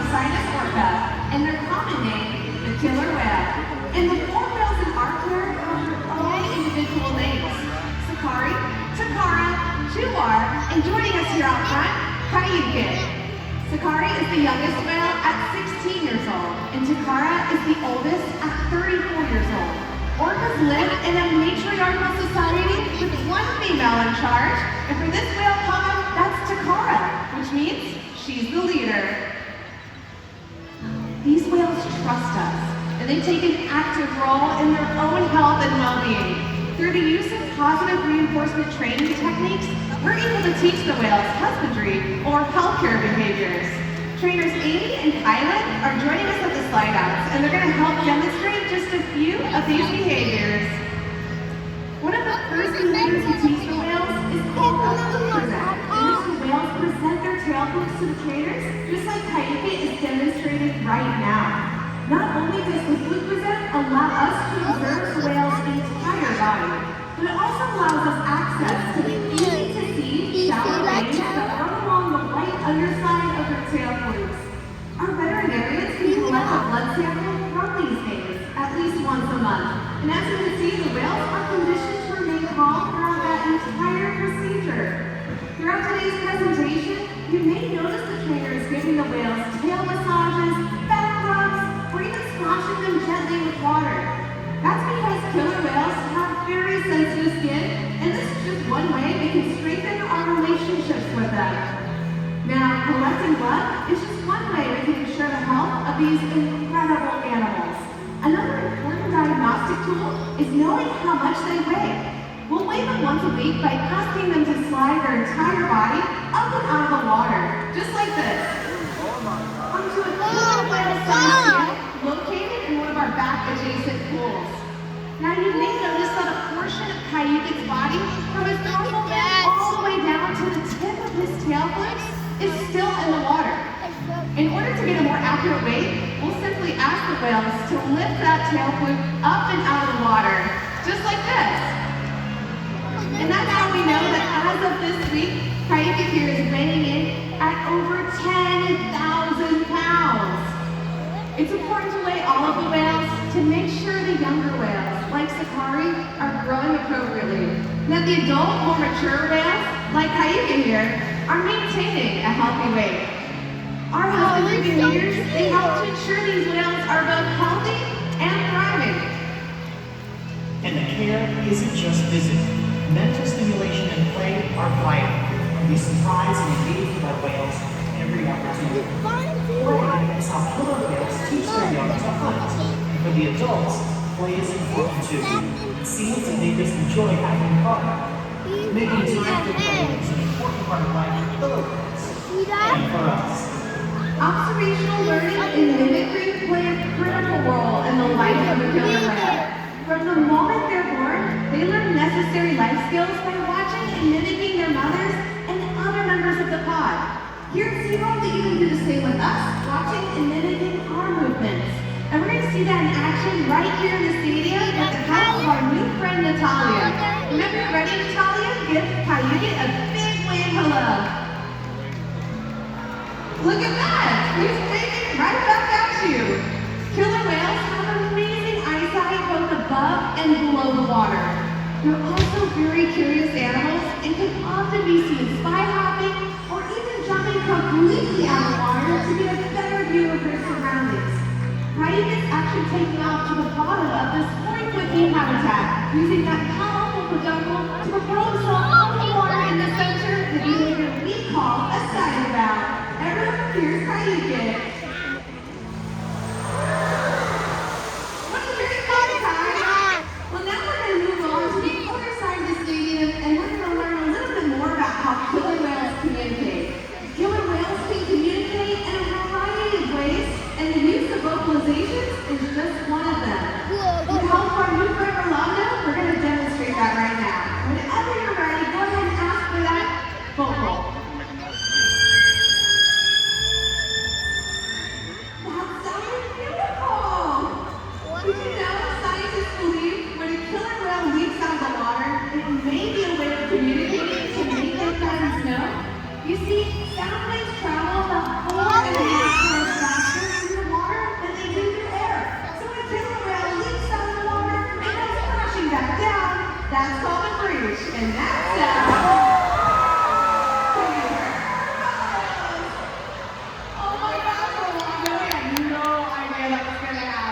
Cygnus orca, and their common name, the killer whale. And the four whales in our care have their own individual names. Sakari, Takara, Chuar, and joining us here out front, Kayukin. Sakari is the youngest whale at 16 years old, and Takara is the oldest at 34 years old. Orcas live in a matriarchal society with one female in charge, and for this whale common, that's Takara, which means she's the leader. These whales trust us, and they take an active role in their own health and well-being. Through the use of positive reinforcement training techniques, we're able to teach the whales husbandry or healthcare behaviors. Trainers Amy and Kylan are joining us at the slide outs, and they're going to help demonstrate just a few of these behaviors. One of the first behaviors we teach the whales is called a fluke present, in which the whales present their tail flukes to the trainers, just like Kayuki is demonstrated right now. Not only does the fluke present allow us to observe the whale's entire body, but it also allows us access to the easy-to-see shallow veins that run along the white underside of their tail flukes. Our veterinarians can collect a blood sample from these veins at least once a month. And as you can see, the whales are conditioned to remain calm throughout that entire procedure. Throughout today's presentation, you may notice the trainers giving the whales tail massages, back rubs, or even splashing them gently with water. That's because killer whales have very sensitive skin, and this is just one way we can strengthen our relationships with them. Now, collecting blood is just one way we can ensure the health of these incredible animals. Another important diagnostic tool is knowing how much they weigh. We'll weigh them once a week by asking them to slide their entire body up and out of the water, just like this, onto a killer whale size scale located in one of our back adjacent pools. Now you may notice that a portion of Kayukin's body, from his dorsal fin all the way down to the tip of his tail flukes, is still in the water. In order to get a more accurate weight, we'll simply ask the whales to lift that tail fluke up and out of the water, just like this. And that's how we know that as of this week, Kayuki here is weighing in at over 10,000 pounds. It's important to weigh all of the whales to make sure the younger whales, like Sakari, are growing appropriately. And that the adult, more mature whales, like Kayuki here, are maintaining a healthy weight. Our husbandry behaviors, they help to ensure these whales are both healthy and thriving. And the care isn't just physical. Mental stimulation and play are vital, and we surprise and engage with our whales every opportunity. Play is how killer whales teach their young to hunt. And for the adults, play is important too. It seems to make us enjoy having fun. Making time for play is an important part of life for killer whales. And for us. Observational learning and mimicry play a critical role in the life of a killer whale. From the moment they're born, they learn necessary life skills by watching and mimicking their mothers and other members of the pod. Here at SeaWorld, they even do the same with us, watching and mimicking our movements. And we're going to see that in action right here in the stadium with the help of our new friend, Natalia. Whenever you're ready, Natalia, give Kayuki a big wave hello. Look at that! He's waving right back at you. Killer whales have amazing eyesight both above and below the water. They're also very curious animals and can often be seen spy hopping or even jumping completely out of the water to get a better view of their surroundings. Kayuki is actually taking off to the bottom of this 40-foot deep habitat, using that powerful peduncle to propel himself out of the water in the center of the behavior we call a side bow. Everyone, here's Kayuki. What a very fun time! Well, now we're going to move on to the other side of the stadium, and we're going to learn a little bit more about how killer whales communicate. Killer whales can communicate in a variety of ways, and the use of vocalizations is just one of them. With the help of our new friend Rolando, we're going to demonstrate that right now. Whenever you're ready, go ahead and ask for that vocal.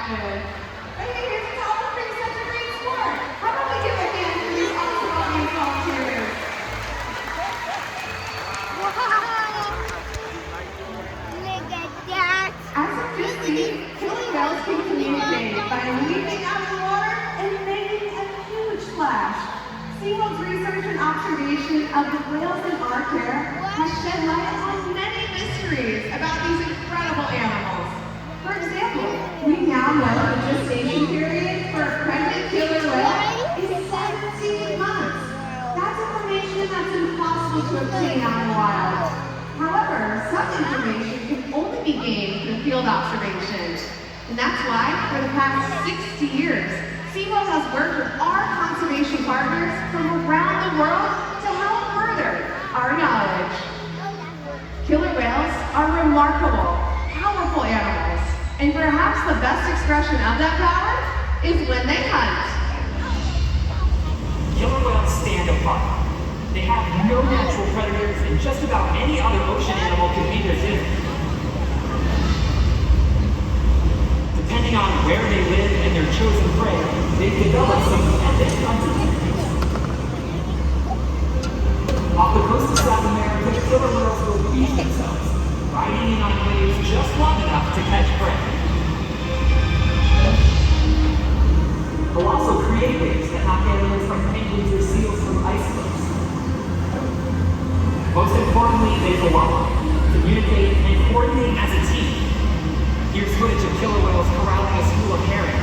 active. But hey, here's what's all for such a great sport. How about we give a hand for these awesome audience volunteers? Look at that. As a frisbee, killer whales can communicate by leaping out of the water and making a huge splash. SeaWorld's research and observation of the whales in our care has shed light on many mysteries about these incredible animals. For example, we now know the gestation period for a pregnant killer whale is 17 months. That's information that's impossible to obtain out in the wild. However, some information can only be gained through field observations. And that's why, for the past 60 years, SeaWorld has worked with our conservation partners from around the world to help further our knowledge. Killer whales are remarkable, powerful animals, and perhaps the best expression of that power is when they hunt. Killer whales stand apart. They have no natural predators, and just about any other ocean animal can be their dinner. Depending on where they live and their chosen prey, they've developed some epic hunting techniques. Off the coast of South America, killer whales will feed themselves, riding in on waves just long enough to catch prey. They'll also create waves that knock animals like penguins or seals from icebergs. Most importantly, they cooperate, communicate, and coordinate as a team. Here's footage of killer whales corralling a school of herring.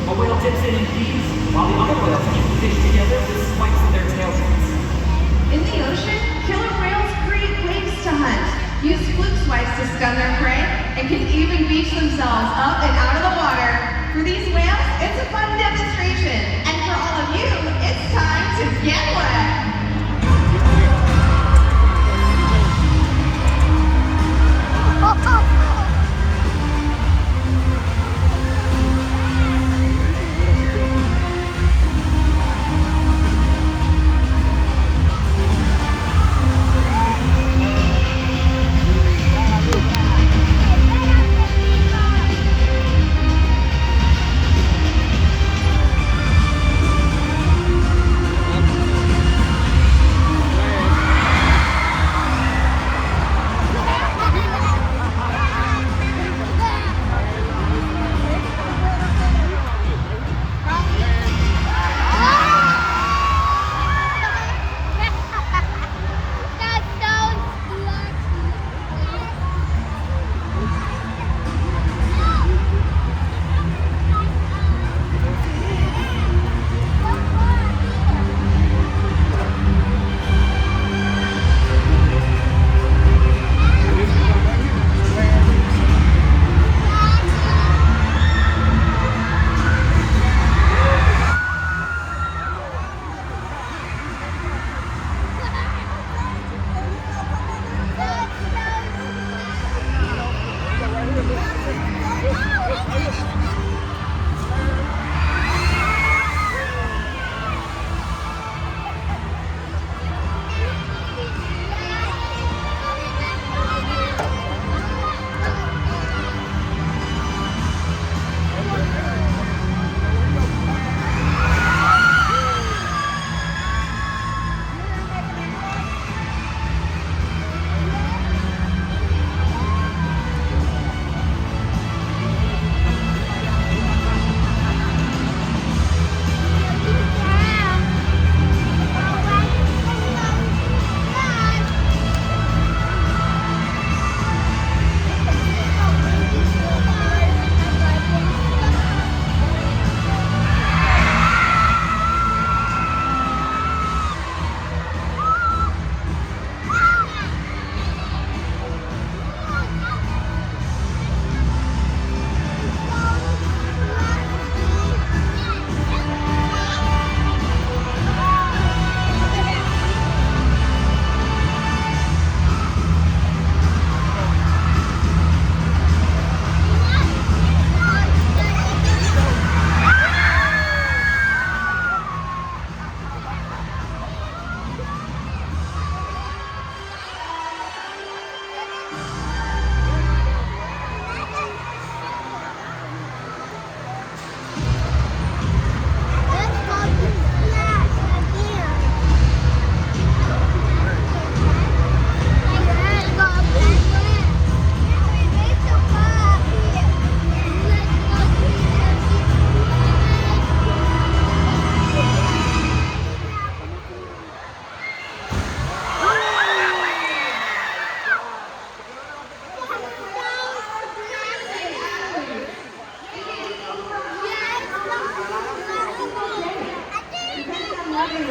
A whale dips in and feeds, while the other whales keep the fish together with spikes in their tail fins. In the ocean, killer whales create waves to hunt, use fluke swipes to stun their prey, and can even beach themselves up and out of the water. For these whales, it's a fun demonstration. And for all of you, it's time to get wet.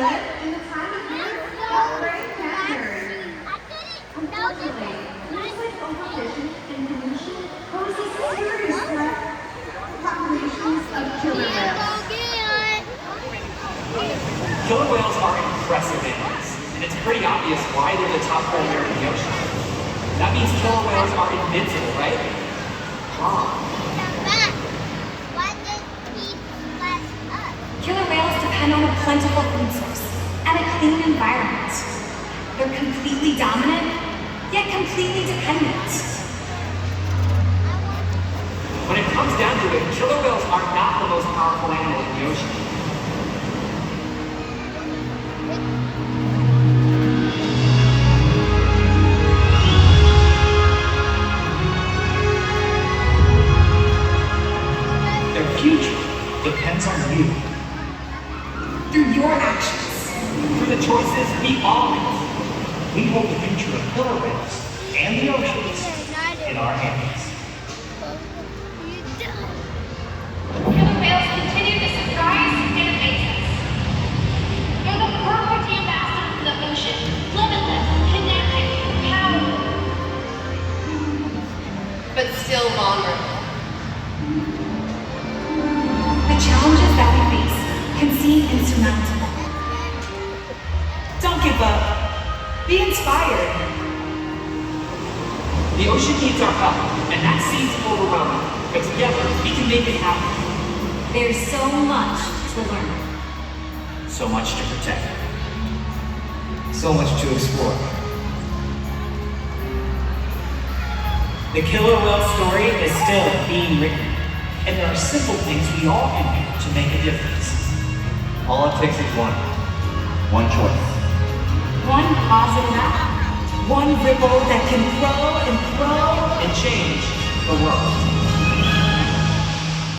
live in the time of year called Great January. Unfortunately, things like overfishing and pollution pose a serious threat to populations of killer whales. Killer whales are impressive animals, and it's pretty obvious why they're the top predator in the ocean. That means killer whales are invincible, right? Killer whales depend on a plentiful food source and a clean environment. They're completely dominant, yet completely dependent. When it comes down to it, killer whales are not the most powerful animal in the ocean. Their future depends on you. Through your actions. Through the choices we all make. We hold the future of killer whales and the oceans in our hands. Killer whales continue to surprise and amaze us. They're the perfect ambassadors of the ocean, limitless, connected, powerful, But still vulnerable. The challenges that we face can seem insurmountable. Don't give up. Be inspired. The ocean needs our help, and that seems overwhelming. But together, we can make it happen. There's so much to learn. So much to protect. So much to explore. The killer whale story is still being written, and there are simple things we all can do to make a difference. All it takes is one choice. One positive act. One ripple that can grow and grow. And change the world.